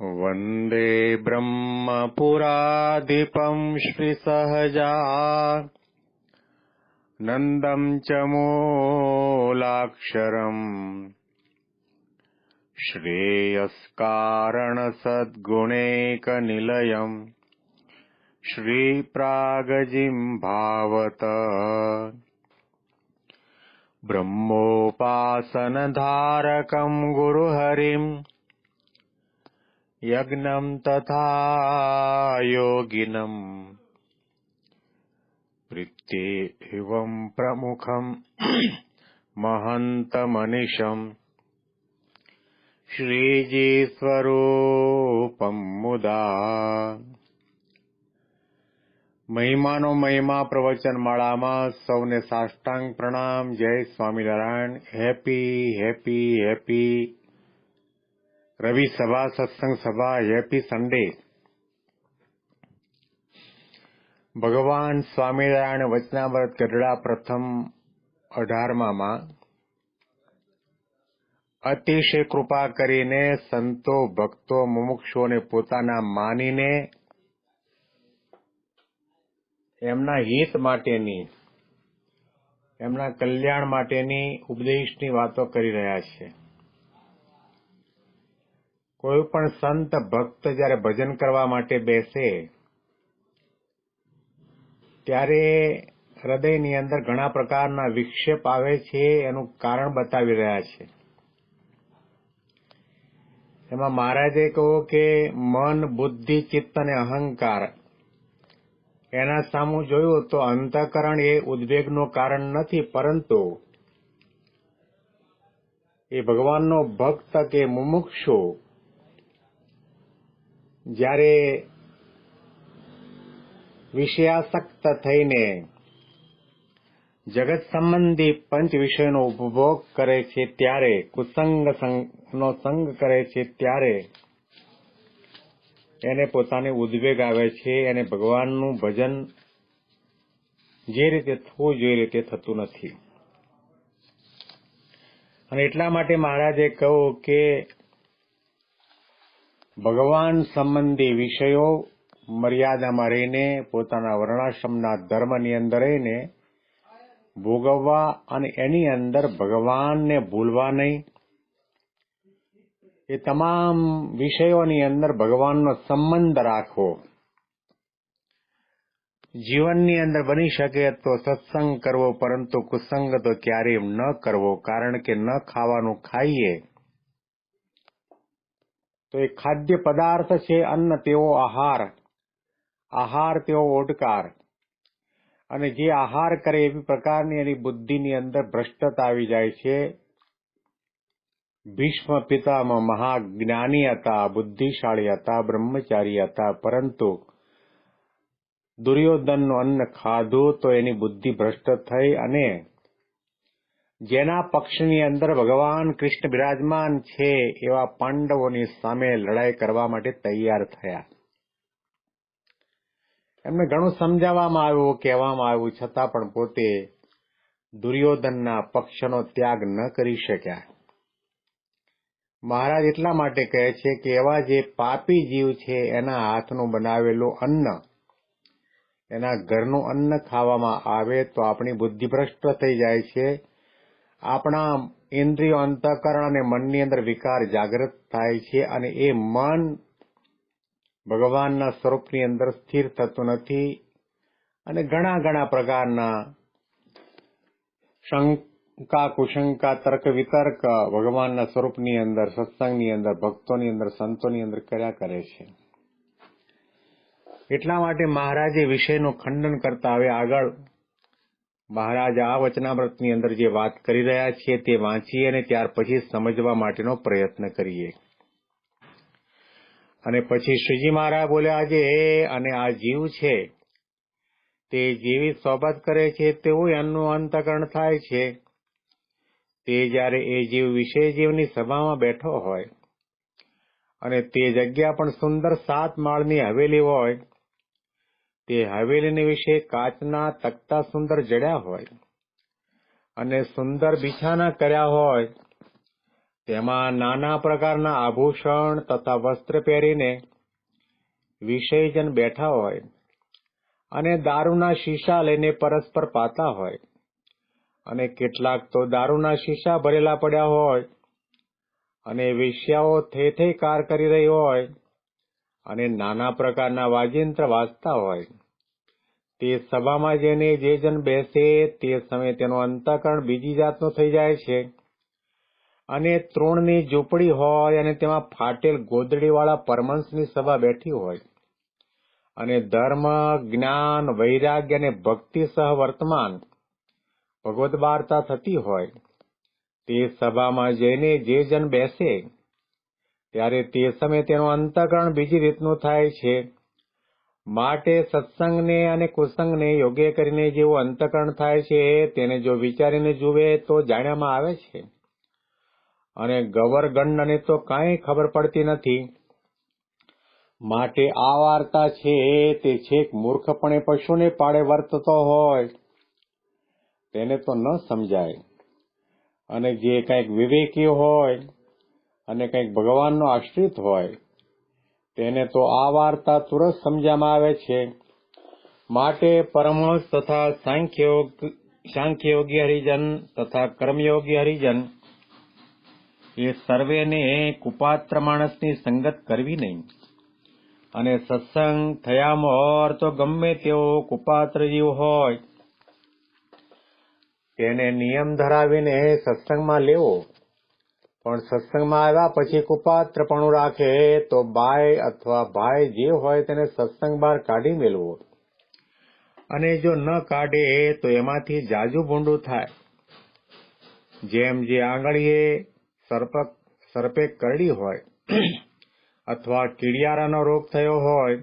वन्दे ब्रह्मपुराधिपं श्रीसहजानन्दं च मूलाक्षरम् श्रेयस्कारणसद्गुणैकनिलयम् श्रीप्रागजिह्वावत ब्रह्मोपासनधारकं गुरुहरिम् यज्ञं तथा योगिनम् प्रीत्येवं प्रमुखं महन्तमनिशम् श्रीजीस्वरूपं मुदा। મહિમાનો મહિમા પ્રવચન માળામાં સૌને સાષ્ટાંગ પ્રણામ. જય સ્વામિનારાયણ. હેપી હેપી હેપી રવિ સભા, સત્સંગ સભા, હેપી સન્ડે. ભગવાન સ્વામિનારાયણ વચનામૃત ગઢડા પ્રથમ 18માં અતિશય કૃપા કરીને સંતો, ભક્તો, મુમુક્ષુઓને પોતાના માનીને એમના હિત માટેની, એમના કલ્યાણ માટેની ઉપદેશની વાતો કરી રહ્યા છે. કોઈ પણ સંત ભક્ત જ્યારે ભજન કરવા માટે બેસે ત્યારે હૃદયની અંદર ઘણા પ્રકારના વિક્ષેપ આવે છે. એનું કારણ બતાવી રહ્યા છે. એમાં મહારાજે કહ્યું કે મન, બુદ્ધિ, ચિત્ત અને અહંકાર એના સામું જોયું તો અંતઃકરણ એ ઉદ્વેગનું કારણ નથી, પરંતુ એ ભગવાનનો ભક્ત કે મુમુક્ષુ જ્યારે વિષયાસક્ત થઈને જગત સંબંધી પંચ વિષયનો ઉપભોગ કરે છે, ત્યારે કુસંગનો સંગ કરે છે, ત્યારે એને પોતાને ઉદ્વેગ આવે છે. અને ભગવાનનું ભજન જે રીતે થવું જોઈએ રીતે થતું નથી. અને એટલા માટે મહારાજે કહ્યું કે ભગવાન સંબંધી વિષયો મર્યાદામાં રહીને પોતાના વર્ણાશ્રમના ધર્મની અંદર રહીને ભોગવવા અને એની અંદર ભગવાનને ભૂલવા નહીં. એ તમામ વિષયોની અંદર ભગવાનનો સંબંધ રાખવો. જીવનની અંદર બની શકે તો સત્સંગ કરવો, પરંતુ કુસંગ તો ક્યારેય ન કરવો. કારણ કે ન ખાવાનું ખાઈએ તો એ ખાદ્ય પદાર્થ છે. અન્ન તેવો આહાર, આહાર તેવો ઓડકાર. અને જે આહાર કરે એવી પ્રકારની એની બુદ્ધિની અંદર ભ્રષ્ટતા આવી જાય છે. ભીષ્મ પિતામહ મહાજ્ઞાની હતા, બુદ્ધિશાળી હતા, બ્રહ્મચારી હતા, પરંતુ દુર્યોધનનું અન્ન ખાધું તો એની બુદ્ધિ ભ્રષ્ટ થઈ અને જેના પક્ષની અંદર ભગવાન કૃષ્ણ બિરાજમાન છે એવા પાંડવોની સામે લડાઈ કરવા માટે તૈયાર થયા. એમને ઘણું સમજાવવામાં આવ્યું, કહેવામાં આવ્યું, છતાં પણ પોતે દુર્યોધનના પક્ષનો ત્યાગ ન કરી શક્યા. મહારાજ એટલા માટે કહે છે કે એવા જે પાપી જીવ છે એના હાથનું બનાવેલું અન્ન, એના ઘરનું અન્ન ખાવામાં આવે તો આપણી બુદ્ધિ ભ્રષ્ટ થઈ જાય છે. આપણા ઇન્દ્રિયો, અંતઃકરણ અને મનની અંદર વિકાર જાગૃત થાય છે અને એ મન ભગવાનના સ્વરૂપની અંદર સ્થિર થતું નથી. અને ઘણા ઘણા પ્રકારના શંકા, કુશંકા, તર્ક વિતર્ક ભગવાનના સ્વરૂપની અંદર, સત્સંગની અંદર, ભક્તોની અંદર, સંતોની અંદર કર્યા કરે છે. એટલા માટે મહારાજે વિષયનું ખંડન કરતા હવે આગળ મહારાજ આ વચનામૃતની અંદર જે વાત કરી રહ્યા છે તે વાંચીએ અને ત્યાર પછી સમજવા માટેનો પ્રયત્ન કરીએ. અને પછી શ્રીજી મહારાજ બોલ્યા, આજે અને આ જીવ છે તે જેવી સોબત કરે છે તેવું એમનું અંતઃકરણ થાય છે. તે જ્યારે એ જીવ વિષય જીવની સભામાં બેઠો હોય અને તે જગ્યા પણ સુંદર 7 માળની હવેલી હોય, તે હવેલીને વિશે કાચના તકતા સુંદર જડ્યા હોય અને સુંદર બિછાના કર્યા હોય તેમાં નાના પ્રકારના આભૂષણ તથા વસ્ત્ર પહેરીને વિષયજન બેઠા હોય અને દારૂના શીશા લઈને પરસ્પર પાતા હોય, અને કેટલાક તો દારૂના શીશા ભરેલા પડ્યા હોય અને વેશ્યાઓ થઈ કાર કરી રહી હોય અને નાના પ્રકારના વાજિંત્ર વાજતા હોય. તે સભામાં જઈને જે જન બેસે તે સમયે તેનું અંતઃકરણ બીજી જાતનું થઈ જાય છે, અને તૃણની ઝૂંપડી હોય અને તેમાં ફાટેલ ગોદડીવાળા પરમહંસની સભા બેઠી હોય, અને ધર્મ, જ્ઞાન, વૈરાગ્ય અને ભક્તિ સહ વર્તમાન ભગવદ્ વાર્તા થતી હોય. તે સભામાં જઈને જે જન બેસે ત્યારે તે સમયે તેનું અંતઃકરણ બીજી રીતનું થાય છે. માટે સત્સંગને અને કુસંગને યોગ્ય કરીને જેવું અંતઃકરણ થાય છે તેને જો વિચારીને જુએ તો જાણ્યામાં આવે છે. અને ગવરગણને તો કાંઈ ખબર પડતી નથી. માટે આ વાર્તા છે તે છેક મૂર્ખપણે પશુને પાડે વર્તતો હોય તેને તો ન સમજાય, અને જે કંઈક વિવેકી હોય અને કંઈક ભગવાનનો આશ્રિત હોય તેને તો આ વાર્તા તુરંત સમજવામાં આવે છે. માટે પરમહંસ તથા સાંખ્યયોગી હરિજન તથા કર્મયોગી હરિજન એ સર્વેને કુપાત્ર માણસની સંગત કરવી નહીં, અને સત્સંગ થયામાં તો ગમે તેવો કુપાત્ર જીવ હોય તેને નિયમ ધરાવીને સત્સંગમાં લેવો, પણ સત્સંગમાં આવ્યા પછી કુપાત્રપણું રાખે તો બાઈ અથવા ભાઈ જે હોય તેને સત્સંગ બહાર કાઢી મેળવો, અને જો ન કાઢે તો એમાંથી જાજુ ભૂંડું થાય. જેમ જે આંગળીએ સર્પે કરડી હોય અથવા કીડિયારાનો રોગ થયો હોય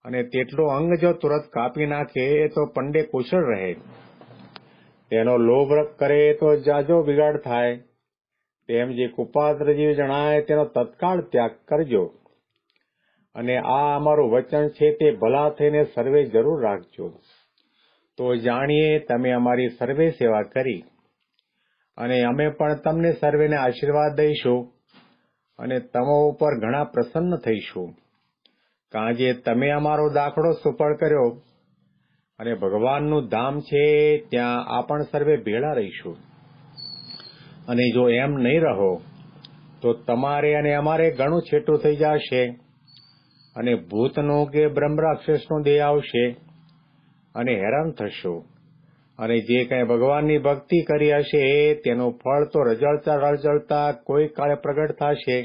અને તેટલું અંગ જો તુરંત કાપી નાખે તો પંડે કુશળ રહે. તેનો લોભ કરે તો જાજો બિગાડ થાય. તેમ જે કુપાત્ર જીવ જણાય તેનો તત્કાળ ત્યાગ કરજો. અને આ અમારું વચન છે તે ભલા થઈને સર્વે જરૂર રાખજો. તો જાણીએ તમે અમારી સર્વે સેવા કરી, અને અમે પણ તમને સર્વેને આશીર્વાદ દઈશું અને તમો ઉપર ઘણા પ્રસન્ન થઈશું. કાંજે તમે અમારો દાખલો સુફળ કર્યો, અને ભગવાનનું ધામ છે ત્યાં આપણ સર્વે ભેળા રહીશું. અને જો એમ નહીં રહો તો તમારે અને અમારે ઘણું છેટું થઈ જશે, અને ભૂતનું કે બ્રહ્મ રાક્ષસનો દેહ આવશે અને હેરાન થશો. અને જે કંઈ ભગવાનની ભક્તિ કરી હશે તેનું ફળ તો રજળતા કોઈ કાળે પ્રગટ થશે.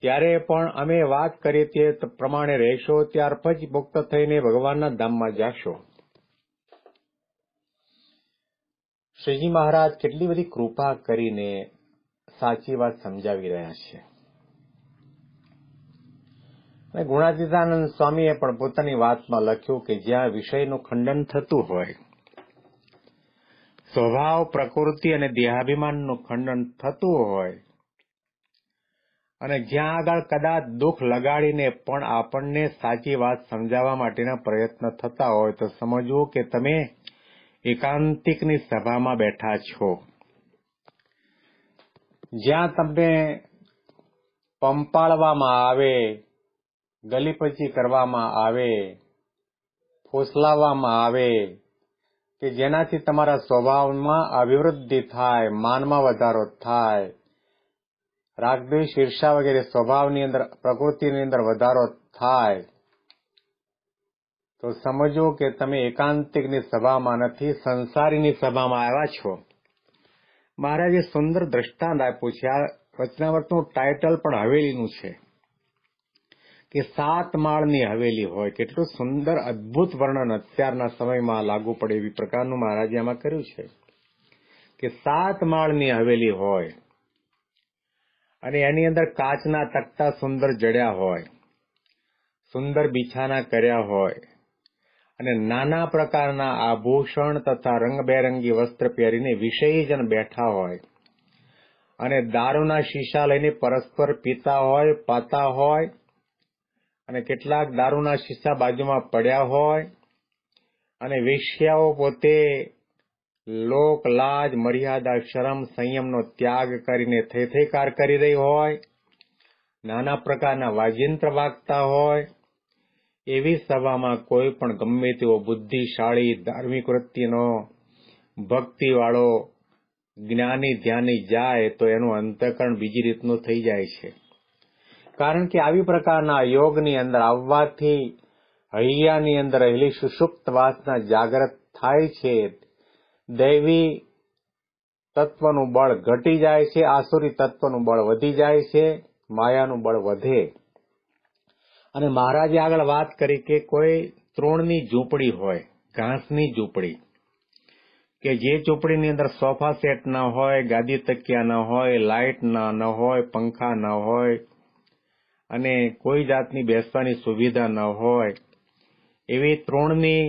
ત્યારે પણ અમે વાત કરીએ તે પ્રમાણે રહેશો, ત્યાર પછી મુક્ત થઈને ભગવાનના ધામમાં જશો. શ્રીજી મહારાજ કેટલી બધી કૃપા કરીને સાચી વાત સમજાવી રહ્યા છે. અને ગુણાતીતાનંદ સ્વામીએ પણ પોતાની વાતમાં લખ્યું કે જ્યાં વિષયનું ખંડન થતું હોય, સ્વભાવ, પ્રકૃતિ અને દેહાભિમાનનું ખંડન થતું હોય, અને જ્યાં આગળ કદાચ દુઃખ લગાડીને પણ આપણને સાચી વાત સમજાવવા માટેના પ્રયત્ન થતા હોય તો સમજવું કે તમે એકાંતિકની સભામાં બેઠા છો. જ્યાં તમને પંપાળવામાં આવે, ગલીપચી કરવામાં આવે, ફોસલાવવામાં આવે કે જેનાથી તમારા સ્વભાવમાં અભિવૃદ્ધિ થાય, માનમાં વધારો થાય, રાગદ્વેષ ઈર્ષા વગેરે સ્વભાવની અંદર, પ્રકૃતિની અંદર વધારો થાય, તો સમજો કે તમે એકાંતિકની સભામાં નથી, સંસારીની સભામાં આવ્યા છો. મહારાજે સુંદર દ્રષ્ટાંત આપ્યું છે. આ વચનામૃતનું ટાઇટલ પણ હવેલીનું છે કે 7 માળની હવેલી હોય. કેટલું સુંદર અદ્ભુત વર્ણન અત્યારના સમયમાં લાગુ પડે એવી પ્રકારનું મહારાજે આમાં કર્યું છે કે 7 માળની હવેલી હોય, અને એની અંદર કાચના તકતા સુંદર જડ્યા હોય, સુંદર બિછાના કર્યા હોય, અને નાના પ્રકારના આભૂષણ તથા રંગબેરંગી વસ્ત્ર પહેરીને વિષયીજન બેઠા હોય, અને દારૂના શીશા લઈને પરસ્પર પીતા હોય, પાતા હોય, અને કેટલાક દારૂના શીશા બાજુમાં પડ્યા હોય, અને વેશ્યાઓ પોતે લોક લાજ મર્યાદા શરમ સંયમનો ત્યાગ કરીને થેથેકાર કરી રહી હોય, નાના પ્રકારના વાજિંત્ર વાગતા હોય, એવી સભામાં કોઈ પણ ગમે તેવો બુદ્ધિશાળી ધાર્મિક વૃત્તિનો ભક્તિવાળો જ્ઞાની ધ્યાની જાય તો એનું અંતઃકરણ બીજી રીતનું થઈ જાય છે. કારણ કે આવી પ્રકારના યોગની અંદર આવવાથી હૈયાની અંદર રહેલી સુષુપ્ત વાસના જાગૃત થાય છે. દૈવી તત્વનું બળ ઘટી જાય છે, આસુરી તત્વનું બળ વધી જાય છે, માયાનું બળ વધે. અને મહારાજે આગળ વાત કરી કે કોઈ તૃણની ઝૂંપડી હોય, ઘાસની ઝૂંપડી, કે જે ઝૂંપડીની અંદર સોફા સેટ ન હોય, ગાદી તકિયા ન હોય, લાઇટ ન હોય, પંખા ન હોય અને કોઈ જાતની બેસવાની સુવિધા ન હોય, એવી તૃણની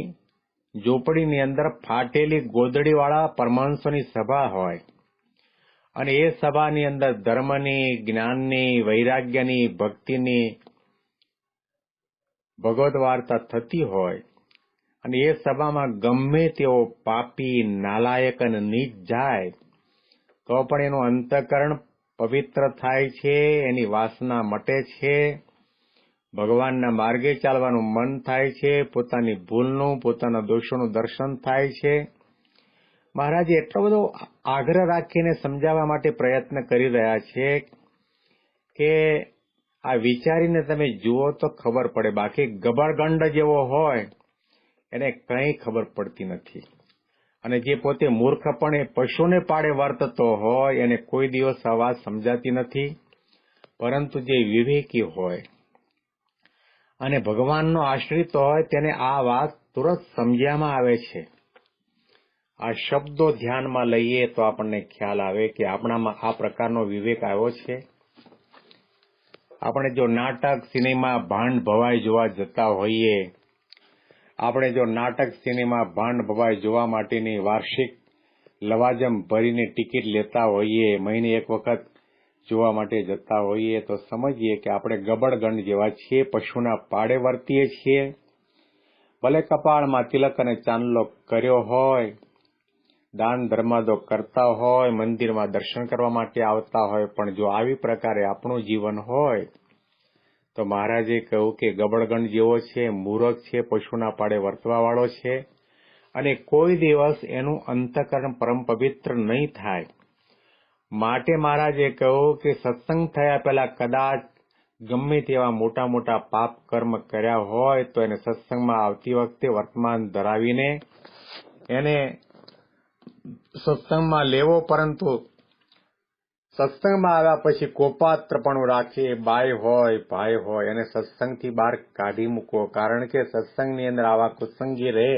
ઝૂંપડીની અંદર ફાટેલી ગોદડીવાળા પરમાંશોની સભા હોય અને એ સભાની અંદર ધર્મની, જ્ઞાનની, વૈરાગ્યની, ભક્તિની ભગવદ વાર્તા થતી હોય અને એ સભામાં ગમે તેવો પાપી, નાલાયક અને નીચ જાય તો પણ એનું અંતઃકરણ પવિત્ર થાય છે, એની વાસના મટે છે, ભગવાનના માર્ગે ચાલવાનું મન થાય છે, પોતાની ભૂલનું, પોતાના દોષોનું દર્શન થાય છે. મહારાજે એટલો બધો આગ્રહ રાખીને સમજાવવા માટે પ્રયત્ન કરી રહ્યા છે કે આ વિચારીને તમે જુઓ તો ખબર પડે, બાકી ગબરગંડ જેવો હોય એને કંઈ ખબર પડતી નથી. અને જે પોતે મૂર્ખપણે પશુને પાડે વર્તતો હોય એને કોઈ દિવસ આ વાત સમજાતી નથી. પરંતુ જે વિવેકી હોય અને ભગવાનનો આશ્રિત હોય તેને આ વાત તુરંત સમજ્યામાં આવે છે. આ શબ્દો ધ્યાનમાં લઈએ તો આપણને ખ્યાલ આવે કે આપણામાં આ પ્રકારનો વિવેક આવ્યો છે. આપણે જો નાટક, સિનેમા, ભાંડ ભવાઈ જોવા જતા હોઈએ, આપણે જો નાટક, સિનેમા, ભાંડ ભવાઈ જોવા માટેની વાર્ષિક લવાજમ ભરીને ટિકિટ લેતા હોઈએ, મહિને એક વખત જોવા માટે જતા હોઈએ તો સમજીએ કે આપણે ગબડગંડ જેવા છીએ, પશુના પાડે વર્તીએ છીએ. ભલે કપાળમાં તિલક અને ચાંદલો કર્યો હોય, દાન ધર્માદો કરતા હોય, મંદિરમાં દર્શન કરવા માટે આવતા હોય, પણ જો આવી પ્રકારે આપણું જીવન હોય તો મહારાજે કહ્યું કે ગબડગંડ જેવો છે, મૂરખ છે, પશુના પાડે વર્તવાવાળો છે અને કોઈ દિવસ એનું અંતઃકરણ પરમ પવિત્ર નહીં થાય. માટે મહારાજે કહ્યું કે સત્સંગ થયા પહેલા કદાચ ગમે તેવા મોટા મોટા પાપ કર્મ કર્યા હોય તો એને સત્સંગમાં આવતી વખતે વર્તમાન ધરાવીને એને સત્સંગમાં લેવો, પરંતુ સત્સંગમાં આવ્યા પછી કોપાત્રપણું રાખે, બાઈ હોય, ભાઈ હોય, એને સત્સંગથી બહાર કાઢી મૂકો. કારણ કે સત્સંગની અંદર આવા કુસંગી રહે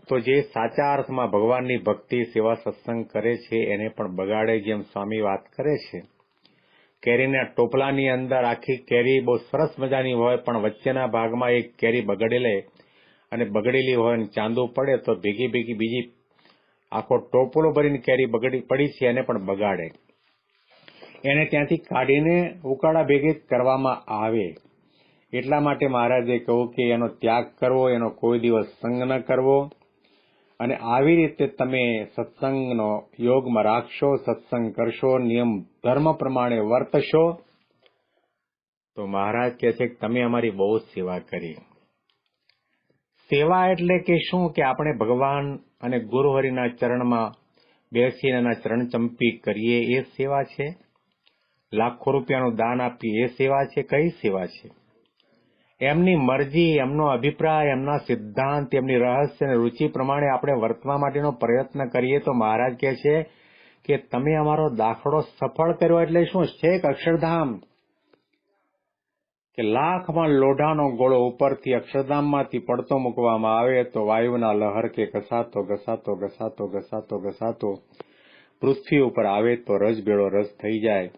તો જે સાચા અર્થમાં ભગવાનની ભક્તિ, સેવા, સત્સંગ કરે છે એને પણ બગાડે. જેમ સ્વામી વાત કરે છે, કેરીના ટોપલાની અંદર આખી કેરી બહુ સરસ મજાની હોય પણ વચ્ચેના ભાગમાં એક કેરી બગડેલી હોય અને ચાંદો પડે તો ભેગી બીજી આખો ટોપલો ભરીને કેરી પડી છે એને પણ બગાડે. એને ત્યાંથી કાઢીને ઉકાળા ભેગી કરવામાં આવે. એટલા માટે મહારાજે કહ્યું કે એનો ત્યાગ કરવો, એનો કોઈ દિવસ સંગ ન કરવો. અને આવી રીતે તમે સત્સંગનો યોગમાં રાખશો, સત્સંગ કરશો, નિયમ ધર્મ પ્રમાણે વર્તશો તો મહારાજ કહે છે કે તમે અમારી બહુ સેવા કરી. સેવા એટલે કે શું કે આપણે ભગવાન અને ગુરુહરિના ચરણમાં બેસીને એના ચરણ ચંપી કરીએ એ સેવા છે? લાખો રૂપિયાનું દાન આપીએ એ સેવા છે? કઈ સેવા છે? એમની મરજી, એમનો અભિપ્રાય, એમના સિદ્ધાંત, એમની રહસ્ય અને રુચિ પ્રમાણે આપણે વર્તવા માટેનો પ્રયત્ન કરીએ તો મહારાજ કહે છે કે તમે અમારો દાખલો સફળ કર્યો. એટલે શું છે? અક્ષરધામ, કે લાખમાં લોઢાનો ગોળો ઉપરથી અક્ષરધામમાંથી પડતો મૂકવામાં આવે તો વાયુના લહર કે ઘસાતો પૃથ્વી ઉપર આવે તો રસભેળો રસ થઈ જાય.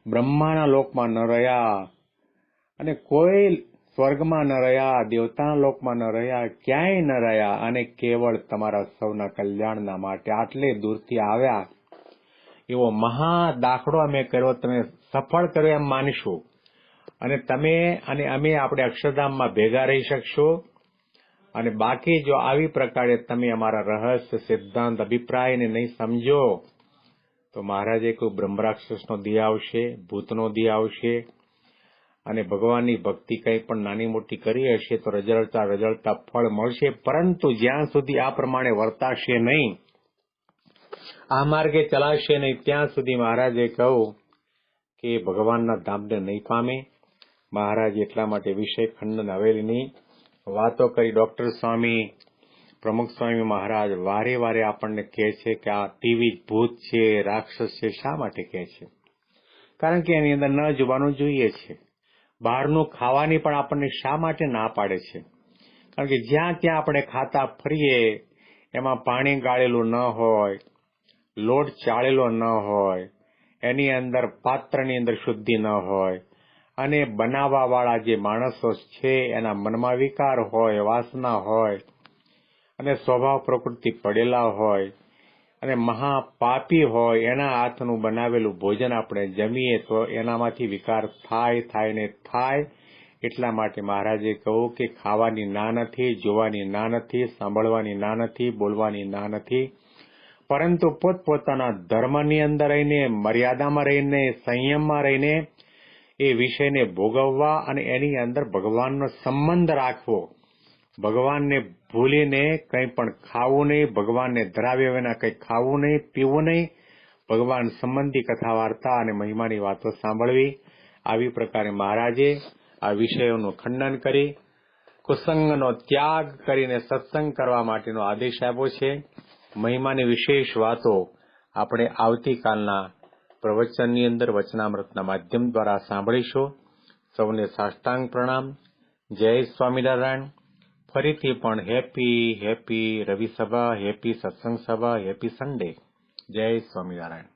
બ્રહ્માના લોકમાં ન રહ્યા અને કોઈ સ્વર્ગમાં ન રહ્યા, દેવતાના લોકમાં ન રહ્યા, ક્યાંય ન રહ્યા અને કેવળ તમારા સૌના કલ્યાણના માટે આટલે દૂરથી આવ્યા. એવો મહા દાખલો અમે કર્યો, તમે સફળ કર્યો એમ માનીશું. અને તમે અને અમે આપણે અક્ષરધામમાં ભેગા રહી શકશો અને બાકી જો આવી પ્રકારે તમે અમારા રહસ્ય, સિદ્ધાંત, અભિપ્રાયને નહીં સમજો તો મહારાજે કોઈ બ્રહ્મરાક્ષસનો દી આવશે, ભૂતનો દી આવશે, અને ભગવાનની ભક્તિ કંઈ પણ નાની મોટી કરી હશે તો રજળતા ફળ મળશે, પરંતુ જ્યાં સુધી આ પ્રમાણે વર્તાશે નહીં, આ માર્ગે ચલાશે નહીં, ત્યાં સુધી મહારાજે કહ્યું કે ભગવાનના ધામને નહીં પામે. મહારાજ એટલા માટે વિષય ખંડન હવેલીની વાતો કરી. ડોક્ટર સ્વામી, પ્રમુખ સ્વામી મહારાજ વારે વારે આપણને કહે છે કે આ ટીવી ભૂત છે, રાક્ષસ છે. શા માટે કહે છે? કારણ કે એની અંદર ન જોવાનું જોઈએ છે. બહારનું ખાવાની પણ આપણને શા માટે ના પાડે છે? કારણ કે જ્યાં ત્યાં આપણે ખાતા ફરીએ, એમાં પાણી ગાળેલું ન હોય, લોટ ચાળેલો ન હોય, એની અંદર પાત્રની અંદર શુદ્ધિ ન હોય, અને બનાવવાવાળા જે માણસો છે એના મનમાં વિકાર હોય, વાસના હોય, અને સ્વભાવ પ્રકૃતિ પડેલા હોય, અને મહાપાપી હોય, એના હાથનું બનાવેલું ભોજન આપણે જમીએ તો એનામાંથી વિકાર થાય. એટલા માટે મહારાજે કહ્યું કે ખાવાની ના નથી, જોવાની ના નથી, સાંભળવાની ના નથી, બોલવાની ના નથી, પરંતુ પોતપોતાના ધર્મની અંદર રહીને, મર્યાદામાં રહીને, સંયમમાં રહીને એ વિષયને ભોગવવા અને એની અંદર ભગવાનનો સંબંધ રાખવો. ભગવાનને ભૂલીને કંઈ પણ ખાવું નહીં, ભગવાનને ધરાવ્યા વિના કંઈ ખાવું નહીં, પીવું નહીં, ભગવાન સંબંધી કથા વાર્તા અને મહિમાની વાતો સાંભળવી. આવી પ્રકારે મહારાજે આ વિષયોનું ખંડન કરી કુસંગનો ત્યાગ કરીને સત્સંગ કરવા માટેનો આદેશ આપ્યો છે. મહિમાની વિશેષ વાતો આપણે આવતીકાલના પ્રવચનની અંદર વચનામૃતના માધ્યમ દ્વારા સાંભળીશું. સૌને સાષ્ટાંગ પ્રણામ. જય સ્વામિનારાયણ. ફરીથી પણ હેપી રવિ સભા, હેપી સત્સંગ સભા, હેપી સન્ડે. જય સ્વામિનારાયણ.